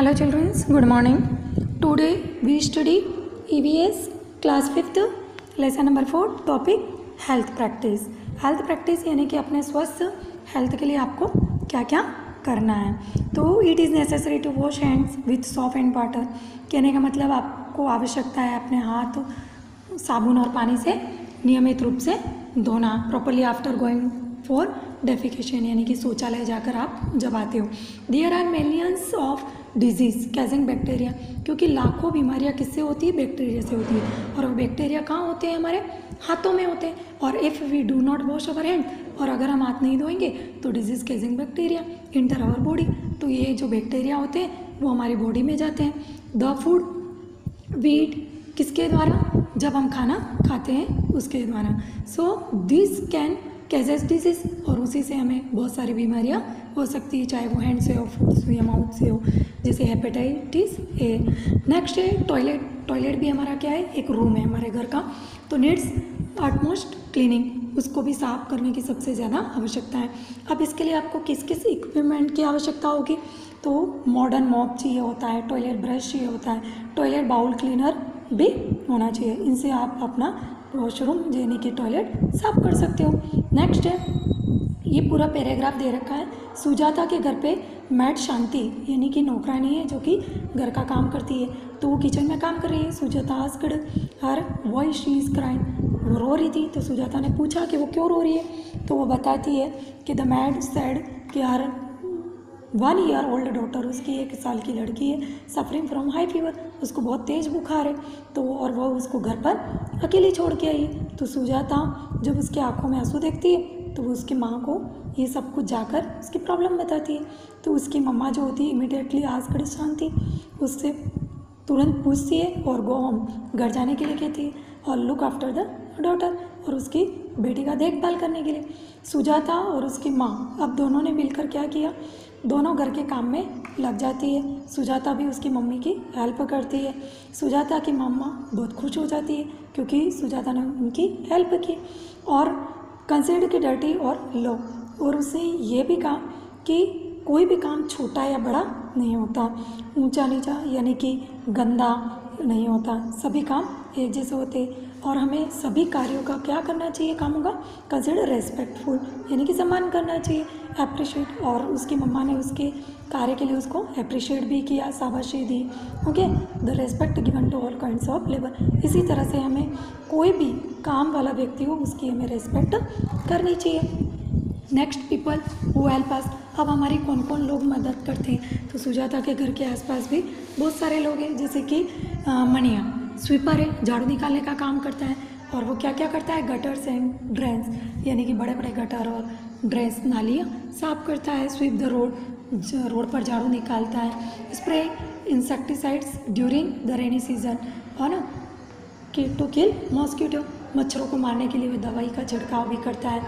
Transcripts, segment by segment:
Hello children, good morning. Today we study EVS class 5th lesson number 4 topic health practice. Health practice यानी कि अपने स्वस्थ health के लिए आपको क्या क्या करना है. तो it is necessary to wash hands with soap and water. कहने का मतलब आपको आवश्यकता है अपने हाथ साबुन और पानी से नियमित रूप से धोना. Properly after going for defecation यानी कि शौचालय जाकर आप जब आते हो. There are millions of disease causing bacteria, क्योंकि लाखों बीमारियां किससे होती है? बैक्टीरिया से होती है. और वो बैक्टीरिया कहाँ होते हैं? हमारे हाथों में होते हैं. और if we do not wash our hand, और अगर हम हाथ नहीं धोएंगे तो disease causing bacteria enter our body. तो ये जो बैक्टीरिया होते हैं वो हमारी बॉडी में जाते हैं. द फूड वी ईट किसके द्वारा? जब हम खाना खाते हैं उसके द्वारा. सो दिस कैन कैजेस डिजीज़, और उसी से हमें बहुत सारी बीमारियां हो सकती है, चाहे वो हैंड से हो, फूड से या माउथ से हो, जैसे हेपेटाइटिस ए. नेक्स्ट है टॉयलेट. टॉयलेट भी हमारा क्या है? एक रूम है हमारे घर का. तो नीड्स ऑटमोस्ट क्लीनिंग, उसको भी साफ करने की सबसे ज़्यादा आवश्यकता है. अब इसके लिए आपको किस किस इक्विपमेंट की आवश्यकता होगी? तो मॉडर्न मॉप चाहिए होता है, टॉयलेट ब्रश चाहिए होता है, टॉयलेट बाउल क्लीनर भी होना चाहिए. इनसे आप अपना वॉशरूम यानी कि टॉयलेट साफ कर सकते हो. नेक्स्ट है, ये पूरा पैराग्राफ दे रखा है. सुजाता के घर पे मैड शांति यानी कि नौकरानी है जो कि घर का काम करती है. तो वो किचन में काम कर रही है. Sujata asked her why she is crying, वो रो रही थी. तो सुजाता ने पूछा कि वो क्यों रो रही है. तो वो बताती है कि द मैड सेड कि हर 1 ईयर ओल्ड डॉटर, उसकी 1 साल की लड़की है, सफरिंग फ्रॉम हाई फीवर, उसको बहुत तेज़ बुखार है. तो और वो उसको घर पर अकेली छोड़ के आई है. तो सुजाता जब उसकी आंखों में आंसू देखती है तो वो उसकी माँ को ये सब कुछ जाकर उसकी प्रॉब्लम बताती है. तो उसकी मम्मा जो होती है इमीडिएटली आस्क्ड शांति, उससे तुरंत पूछती है और गो होम, घर जाने के लिए कहती है, और लुक आफ्टर द डॉटर, और उसकी बेटी का देखभाल करने के लिए. सुजाता और उसकी माँ अब दोनों ने मिलकर क्या किया? दोनों घर के काम में लग जाती है. सुजाता भी उसकी मम्मी की हेल्प करती है. सुजाता की मम्मा बहुत खुश हो जाती है क्योंकि सुजाता ने उनकी हेल्प की, और कंसिडर की डर्टी और लो, और उसने ये भी कहा कि कोई भी काम छोटा या बड़ा नहीं होता, ऊंचा नीचा यानी कि गंदा नहीं होता, सभी काम एक जैसे होते. और हमें सभी कार्यों का क्या करना चाहिए? कामों का कंसिडर रेस्पेक्टफुल यानी कि सम्मान करना चाहिए, अप्रिशिएट. और उसकी मम्मा ने उसके कार्य के लिए उसको अप्रिशिएट भी किया, शाबाशी दी. Okay, the respect given to all kinds of labour. इसी तरह से हमें कोई भी काम वाला व्यक्ति हो उसकी हमें रेस्पेक्ट करनी चाहिए. Next people who help us. अब हमारी कौन कौन लोग मदद करते हैं? तो सुजाता के घर के आसपास भी बहुत सारे लोग हैं, जैसे कि मनिया स्वीपर है, झाड़ू निकालने का काम करता है. और वो क्या क्या करता है? गटर्स एंड ड्रेन्स यानी कि बड़े बड़े गटर और ड्रेन्स नालियाँ साफ करता है. स्वीप द रोड, रोड पर झाड़ू निकालता है. Spray insecticides during the rainy season, है ना, कि टू किल मॉस्किटो, मच्छरों को मारने के लिए वो दवाई का छिड़काव भी करता है.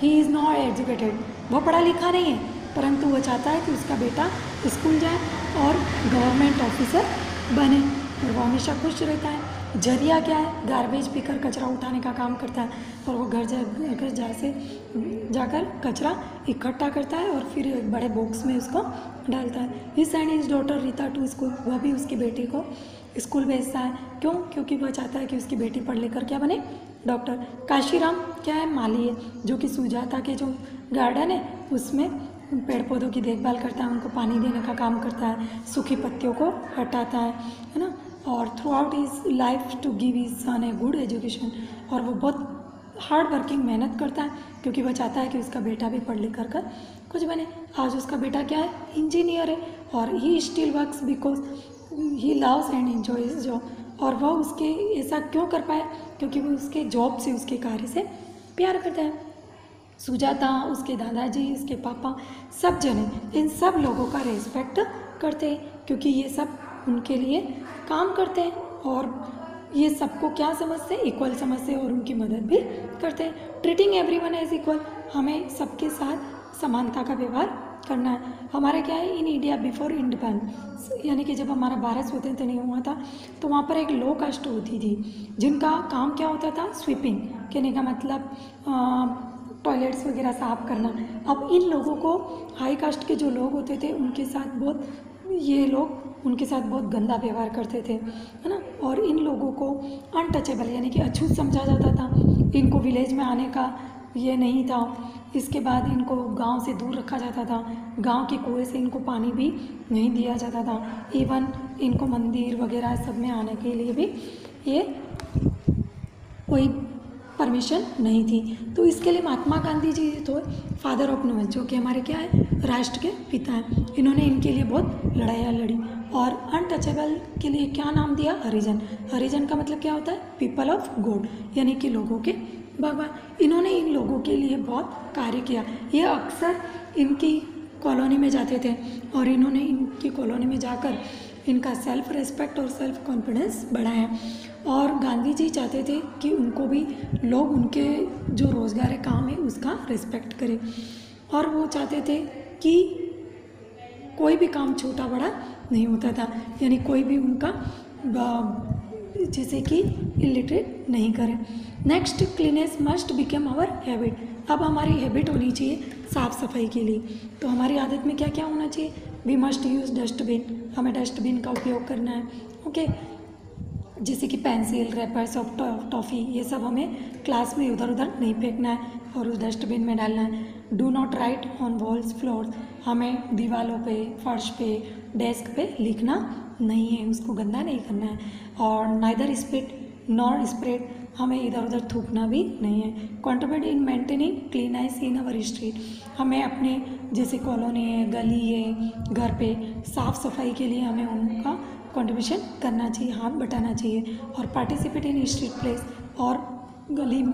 ही इज़ नॉट एजुकेटेड, वो पढ़ा लिखा नहीं है, परंतु वो चाहता है कि उसका बेटा स्कूल जाए और गवर्नमेंट ऑफिसर बने, और वो हमेशा खुश रहता है. जरिया क्या है? गार्बेज पीकर कचरा उठाने का काम करता है, और वो घर जाकर कचरा इकट्ठा करता है और फिर एक बड़े बॉक्स में उसको डालता है. He send his daughter Rita to school, वह भी उसकी बेटी को स्कूल भेजता है. क्यों? क्योंकि वह चाहता है कि उसकी बेटी पढ़ लिख कर क्या बने? डॉक्टर. काशीराम क्या है? माली है, जो कि सुजाता के जो गार्डन है उसमें पेड़ पौधों की देखभाल करता है, उनको पानी देने का काम करता है, सूखी पत्तियों को हटाता है ना. और throughout his life to give his son a good education, और वो बहुत हार्ड वर्किंग मेहनत करता है क्योंकि वह चाहता है कि उसका बेटा भी पढ़ लिख कर कुछ बने. आज उसका बेटा क्या है? इंजीनियर है. और he still works because he loves and enjoy his job. और वह उसके ऐसा क्यों कर पाए? क्योंकि वो उसके जॉब से, उसके कार्य से प्यार करता है. सुजाता, उसके दादाजी, उसके पापा, सब जने इन सब लोगों का रेस्पेक्ट करते हैं क्योंकि ये सब उनके लिए काम करते हैं, और ये सबको क्या समझते हैं? इक्वल समझते हैं, और उनकी मदद भी करते हैं. ट्रीटिंग एवरीवन एज इक्वल, हमें सबके साथ समानता का व्यवहार करना है. हमारा क्या है? इन इंडिया बिफोर इंडिपेंडेंस यानी कि जब हमारा भारत स्वतंत्र नहीं हुआ था तो वहाँ पर एक लो कास्ट होती थी जिनका काम क्या होता था? स्वीपिंग. कहने का मतलब टॉयलेट्स वगैरह साफ करना. अब इन लोगों को हाई कास्ट के जो लोग होते थे उनके साथ बहुत ये लोग उनके साथ बहुत गंदा व्यवहार करते थे, है ना। और इन लोगों को अनटचेबल यानी कि अछूत समझा जाता था। इनको विलेज में आने का ये नहीं था। इसके बाद इनको गांव से दूर रखा जाता था। गांव के कुएं से इनको पानी भी नहीं दिया जाता था। इवन इनको मंदिर वगैरह सब में आने के लिए भी ये कोई परमिशन नहीं थी। तो इसके लिए महात्मा गांधी जी तो फादर ऑफ नॉलेज, जो कि हमारे क्या है, राष्ट्र के पिता हैं। इन्होंने इनके लिए बहुत लड़ाइयाँ लड़ी। और अनटचेबल के लिए क्या नाम दिया, हरिजन। हरिजन का मतलब क्या होता है, पीपल ऑफ गॉड, यानी कि लोगों के भगवान। इन्होंने इन लोगों के लिए बहुत कार्य किया। ये अक्सर इनकी कॉलोनी में जाते थे और इन्होंने इनकी कॉलोनी में जाकर इनका सेल्फ रिस्पेक्ट और सेल्फ कॉन्फिडेंस बढ़ाया। और गांधी जी चाहते थे कि उनको भी लोग उनके जो रोज़गार है, काम है, उसका रिस्पेक्ट करें। और वो चाहते थे कि कोई भी काम छोटा बड़ा नहीं होता था, यानी कोई भी उनका जैसे कि इलिटरेट नहीं करे। Next, cleanliness must become our habit. अब हमारी हैबिट होनी चाहिए साफ़ सफाई के लिए। तो हमारी आदत में क्या क्या होना चाहिए, वी मस्ट यूज़ डस्टबिन, हमें डस्टबिन का उपयोग करना है। ओके, जैसे कि पेंसिल, रैपर्स ऑफ टॉफ़ी, ये सब हमें क्लास में इधर उधर नहीं फेंकना है और उस डस्टबिन में डालना है। Do not right on walls, floors, हमें दीवारों पे, फर्श पे, डेस्क पे लिखना नहीं है, उसको गंदा नहीं करना है। और नाइदर स्पिट नॉर स्प्रेड, हमें इधर उधर थूकना भी नहीं है। Contribute in maintaining cleanliness in our street, हमें अपने जैसे कॉलोनी है, गली है, घर पे साफ़ सफाई के लिए हमें उनका कंट्रीब्यूशन करना चाहिए, हाथ बटाना चाहिए। और पार्टिसिपेट इन स्ट्रीट प्लेस, और गली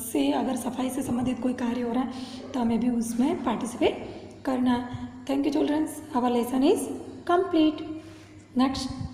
से अगर सफाई से संबंधित कोई कार्य हो रहा है तो हमें भी उसमें पार्टिसिपेट करना है। Thank you childrens, our lesson is complete. Next